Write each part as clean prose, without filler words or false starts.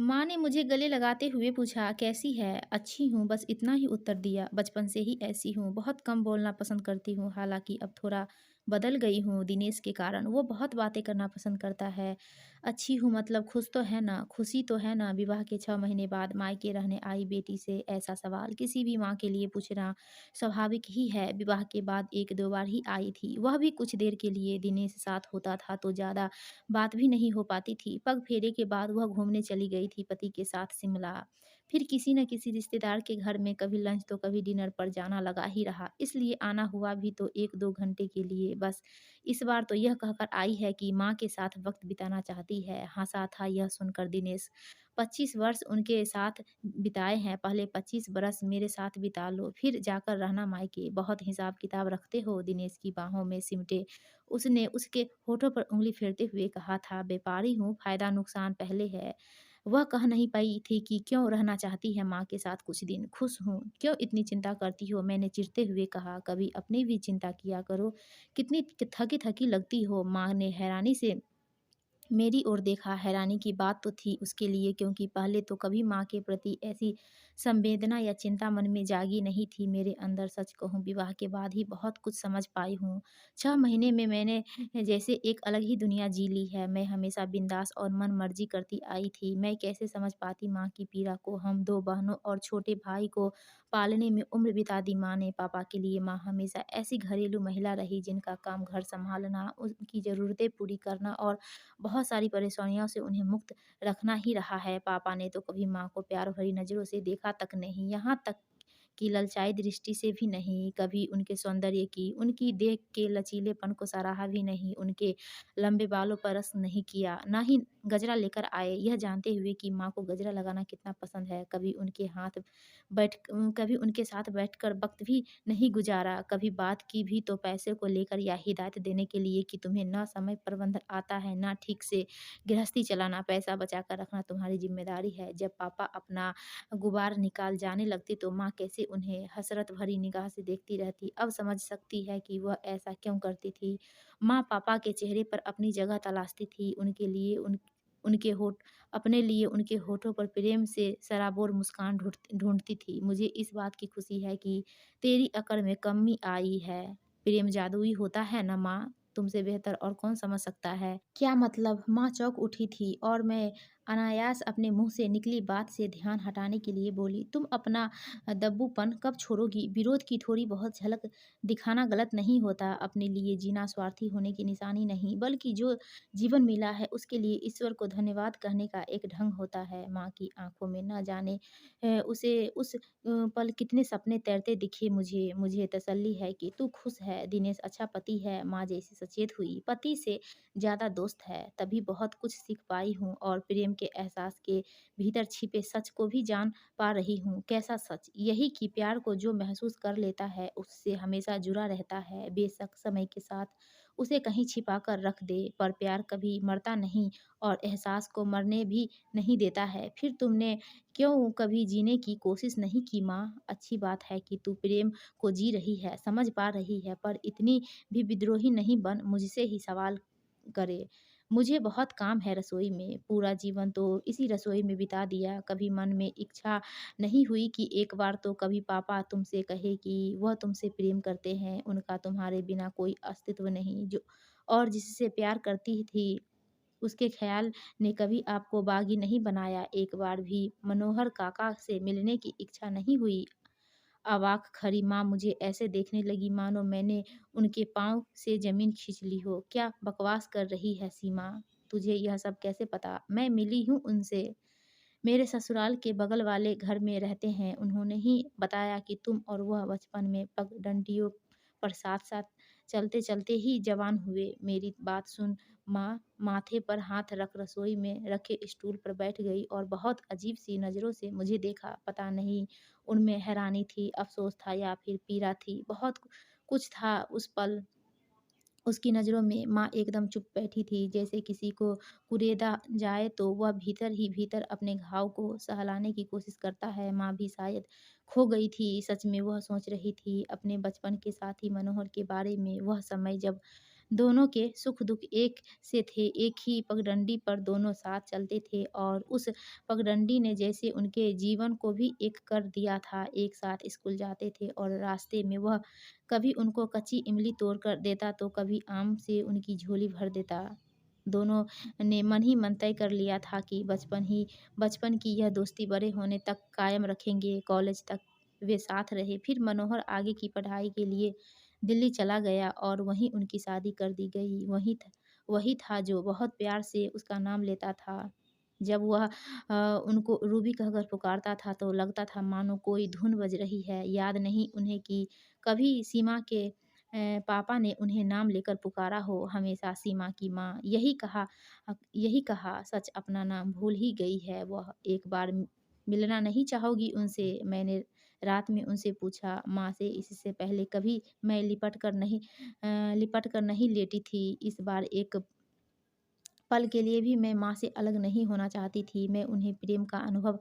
माँ ने मुझे गले लगाते हुए पूछा, कैसी है? अच्छी हूँ, बस इतना ही उत्तर दिया। बचपन से ही ऐसी हूँ, बहुत कम बोलना पसंद करती हूँ। हालांकि अब थोड़ा बदल गई हूँ दिनेश के कारण। वो बहुत बातें करना पसंद करता है। अच्छी हूँ मतलब खुश तो है ना? खुशी तो है ना? विवाह के 6 महीने बाद मायके रहने आई बेटी से ऐसा सवाल किसी भी माँ के लिए पूछना स्वाभाविक ही है। विवाह के बाद 1-2 बार ही आई थी, वह भी कुछ देर के लिए। दिनेश साथ होता था तो ज़्यादा बात भी नहीं हो पाती थी। पग फेरे के बाद वह घूमने चली गई थी पति के साथ शिमला। फिर किसी न किसी रिश्तेदार के घर में कभी लंच तो कभी डिनर पर जाना लगा ही रहा। इसलिए आना हुआ भी तो 1-2 घंटे के लिए बस। इस बार तो यह कहकर आई है कि माँ के साथ वक़्त बिताना चाहती है। हँसा था यह सुनकर दिनेश। 25 वर्ष उनके साथ बिताए हैं, पहले 25 बरस मेरे साथ बिता लो, फिर जाकर रहना मायके। बहुत हिसाब-किताब रखते हो, दिनेश की बाहों में सिमटे उसने उसके होठों पर उँगली फेरते हुए कहा था, व्यापारी हूँ, फ़ायदा-नुकसान पहले है। वह कह नहीं पाई थी कि क्यों रहना चाहती है माँ के साथ कुछ दिन, खुश हूँ, क्यों इतनी चिंता करती हो? मैंने चिढ़ते हुए कहा, कभी अपनी भी चिंता किया करो, कितनी थकी-थकी लगती हो? माँ ने हैरानी से मेरी ओर देखा। हैरानी की बात तो थी उसके लिए, क्योंकि पहले तो कभी माँ के प्रति ऐसी संवेदना या चिंता मन में जागी नहीं थी मेरे अंदर। सच कहूँ, विवाह के बाद ही बहुत कुछ समझ पाई हूँ। 6 महीने में मैंने जैसे एक अलग ही दुनिया जी ली है। मैं हमेशा बिंदास और मन मर्जी करती आई थी। मैं कैसे समझ पाती माँ की पीड़ा को। हम 2 बहनों और छोटे भाई को पालने में उम्र बिता दी माँ ने। पापा के लिए माँ हमेशा ऐसी घरेलू महिला रही जिनका काम घर संभालना, उनकी ज़रूरतें पूरी करना और बहुत सारी परेशानियों से उन्हें मुक्त रखना ही रहा है। पापा ने तो कभी माँ को प्यार भरी नज़रों से देखा तक नहीं, यहाँ तक कि ललचाई दृष्टि से भी नहीं। कभी उनके सौंदर्य की, उनकी देह के लचीलेपन को सराहा भी नहीं। उनके लंबे बालों पर रस्म नहीं किया, ना ही गजरा लेकर आए, यह जानते हुए कि माँ को गजरा लगाना कितना पसंद है। कभी उनके साथ बैठकर वक़्त भी नहीं गुज़ारा। कभी बात की भी तो पैसे को लेकर या हिदायत देने के लिए कि तुम्हें ना समय प्रबंधन आता है, ना ठीक से गृहस्थी चलाना, पैसा बचा कर रखना तुम्हारी ज़िम्मेदारी है। जब पापा अपना गुबार निकाल जाने लगती तो माँ कैसे उन्हें हसरत भरी निगाह से देखती रहती। अब समझ सकती है कि वह ऐसा क्यों करती थी। माँ पापा के चेहरे पर अपनी जगह तलाशती थी। उनके लिए उनके होठों पर प्रेम से सराबोर मुस्कान ढूँढती थी। मुझे इस बात की खुशी है कि तेरी अकड़ में कमी आई है। प्रेम जादुई होता है ना माँ, तुमसे बेहतर और कौन समझ सकता है? क्या मतलब? माँ चौंक उठी थी और मैं अनायास अपने मुँह से निकली बात से ध्यान हटाने के लिए बोली, तुम अपना दब्बूपन कब छोड़ोगी? विरोध की थोड़ी बहुत झलक दिखाना गलत नहीं होता। अपने लिए जीना स्वार्थी होने की निशानी नहीं, बल्कि जो जीवन मिला है उसके लिए ईश्वर को धन्यवाद कहने का एक ढंग होता है। माँ की आँखों में न जाने उसे उस पल कितने सपने तैरते दिखे मुझे। मुझे तसल्ली है कि तू खुश है, दिनेश अच्छा पति है। माँ जैसी सचेत हुई, पति से ज़्यादा दोस्त है। तभी बहुत कुछ सीख पाई हूँ और प्रेम के एहसास के भीतर छिपे सच को भी जान पा रही हूँ। कैसा सच? यही कि प्यार को जो महसूस कर लेता है उससे हमेशा जुड़ा रहता है। बेशक समय के साथ उसे कहीं छिपा कर रख दे, पर प्यार कभी मरता नहीं और एहसास को मरने भी नहीं देता है। फिर तुमने क्यों कभी जीने की कोशिश नहीं की माँ? अच्छी बात है कि तू प्रेम को जी रही है, समझ पा रही है, पर इतनी भी विद्रोही नहीं बन मुझसे ही सवाल करे। मुझे बहुत काम है रसोई में, पूरा जीवन तो इसी रसोई में बिता दिया। कभी मन में इच्छा नहीं हुई कि एक बार तो कभी पापा तुमसे कहे कि वह तुमसे प्रेम करते हैं, उनका तुम्हारे बिना कोई अस्तित्व नहीं, जो और जिससे प्यार करती थी उसके ख़्याल ने कभी आपको बागी नहीं बनाया। एक बार भी मनोहर काका से मिलने की इच्छा नहीं हुई। अवाक खड़ी माँ मुझे ऐसे देखने लगी मानो मैंने उनके पाँव से ज़मीन खींच ली हो। क्या बकवास कर रही है सीमा? तुझे यह सब कैसे पता? मैं मिली हूँ उनसे। मेरे ससुराल के बगल वाले घर में रहते हैं। उन्होंने ही बताया कि तुम और वह बचपन में पगडंडियों पर साथ-साथ चलते-चलते ही जवान हुए। मेरी बात सुन माँ माथे पर हाथ रख रसोई में रखे स्टूल पर बैठ गई और बहुत अजीब-सी नज़रों से मुझे देखा। पता नहीं उनमें हैरानी थी, अफ़सोस था या फिर पीड़ा थी। बहुत कुछ था उस पल। उसकी नज़रों में माँ एकदम चुप बैठी थी, जैसे किसी को कुरेदा जाए तो वह भीतर ही भीतर अपने घाव को सहलाने की कोशिश करता है। माँ भी शायद खो गई थी। सच में वह सोच रही थी अपने बचपन के साथी मनोहर के बारे में, वह समय जब दोनों के सुख-दुःख एक से थे, एक ही पगडंडी पर दोनों साथ चलते थे और उस पगडंडी ने जैसे उनके जीवन को भी एक कर दिया था। एक साथ स्कूल जाते थे और रास्ते में वह कभी उनको कच्ची इमली तोड़ कर देता, तो कभी आम से उनकी झोली भर देता। दोनों ने मन ही मन तय कर लिया था कि बचपन की यह दोस्ती बड़े होने तक कायम रखेंगे। कॉलेज तक वे साथ रहे। फिर मनोहर आगे की पढ़ाई के लिए दिल्ली चला गया और वहीं उनकी शादी कर दी गई। वही था जो बहुत प्यार से उसका नाम लेता था। जब वह उनको रूबी कहकर पुकारता था तो लगता था मानो कोई धुन बज रही है। याद नहीं उन्हें कि कभी सीमा के पापा ने उन्हें नाम लेकर पुकारा हो, हमेशा सीमा की माँ। यही कहा सच अपना नाम भूल ही गई है वह। एक बार मिलना नहीं चाहोगी उनसे? मैंने रात में उनसे पूछा। माँ से इससे पहले कभी मैं लिपट कर नहीं लेटी थी। इस बार एक पल के लिए भी मैं माँ से अलग नहीं होना चाहती थी। मैं उन्हें प्रेम का अनुभव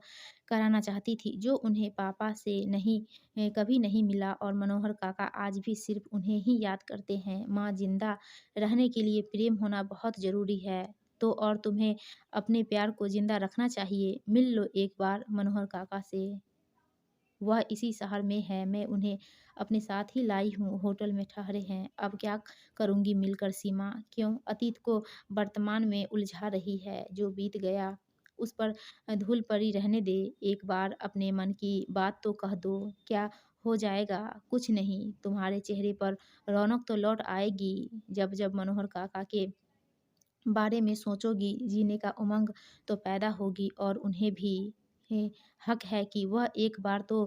कराना चाहती थी, जो उन्हें पापा से कभी नहीं मिला। और मनोहर काका आज भी सिर्फ उन्हें ही याद करते हैं। माँ, जिंदा रहने के लिए प्रेम होना बहुत ज़रूरी है। तो और तुम्हें अपने प्यार को जिंदा रखना चाहिए। मिल लो एक बार मनोहर काका से। वह इसी शहर में है। मैं उन्हें अपने साथ ही लाई हूँ, होटल में ठहरे हैं। अब क्या करूँगी मिलकर सीमा? क्यों अतीत को वर्तमान में उलझा रही है? जो बीत गया उस पर धूल पड़ी रहने दे। एक बार अपने मन की बात तो कह दो। क्या हो जाएगा? कुछ नहीं। तुम्हारे चेहरे पर रौनक तो लौट आएगी। जब जब मनोहर काका के बारे में सोचोगी, जीने का उमंग तो पैदा होगी। और उन्हें भी हे हक है कि वह एक बार तो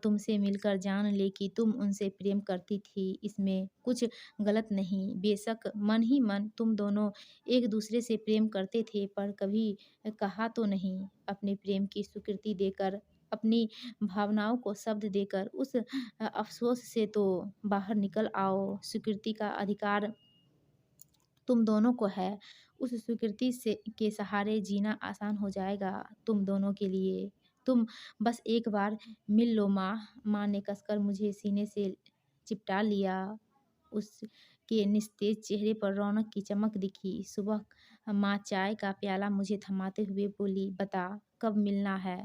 तुमसे मिलकर जान ले कि तुम उनसे प्रेम करती थी। इसमें कुछ गलत नहीं। बेशक मन ही मन तुम दोनों एक दूसरे से प्रेम करते थे, पर कभी कहा तो नहीं। अपने प्रेम की स्वीकृति देकर, अपनी भावनाओं को शब्द देकर उस अफ़सोस से तो बाहर निकल आओ। स्वीकृति का अधिकार तुम दोनों को है। उस स्वीकृति से के सहारे जीना आसान हो जाएगा तुम दोनों के लिए। तुम बस एक बार मिल लो माँ। माँ ने कसकर मुझे सीने से चिपटा लिया। उसके निस्तेज चेहरे पर रौनक की चमक दिखी। सुबह माँ चाय का प्याला मुझे थमाते हुए बोली, बता कब मिलना है?